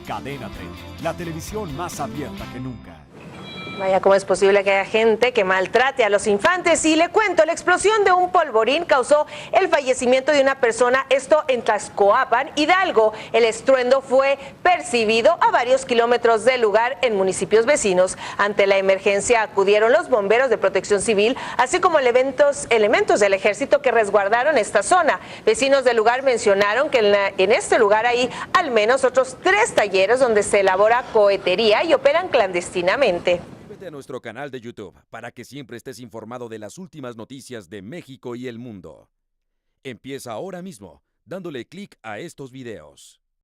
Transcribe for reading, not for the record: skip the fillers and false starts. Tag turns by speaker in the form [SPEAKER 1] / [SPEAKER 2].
[SPEAKER 1] Cadena 30, la televisión más abierta que nunca.
[SPEAKER 2] Vaya, ¿cómo es posible que haya gente que maltrate a los infantes? Y le cuento, la explosión de un polvorín causó el fallecimiento de una persona, esto en Tlaxcoapan, Hidalgo. El estruendo fue percibido a varios kilómetros del lugar en municipios vecinos. Ante la emergencia acudieron los bomberos de Protección Civil, así como elementos del ejército que resguardaron esta zona. Vecinos del lugar mencionaron que en este lugar hay al menos otros 3 talleres donde se elabora cohetería y operan clandestinamente.
[SPEAKER 3] Suscríbete a nuestro canal de YouTube para que siempre estés informado de las últimas noticias de México y el mundo. Empieza ahora mismo dándole clic a estos videos.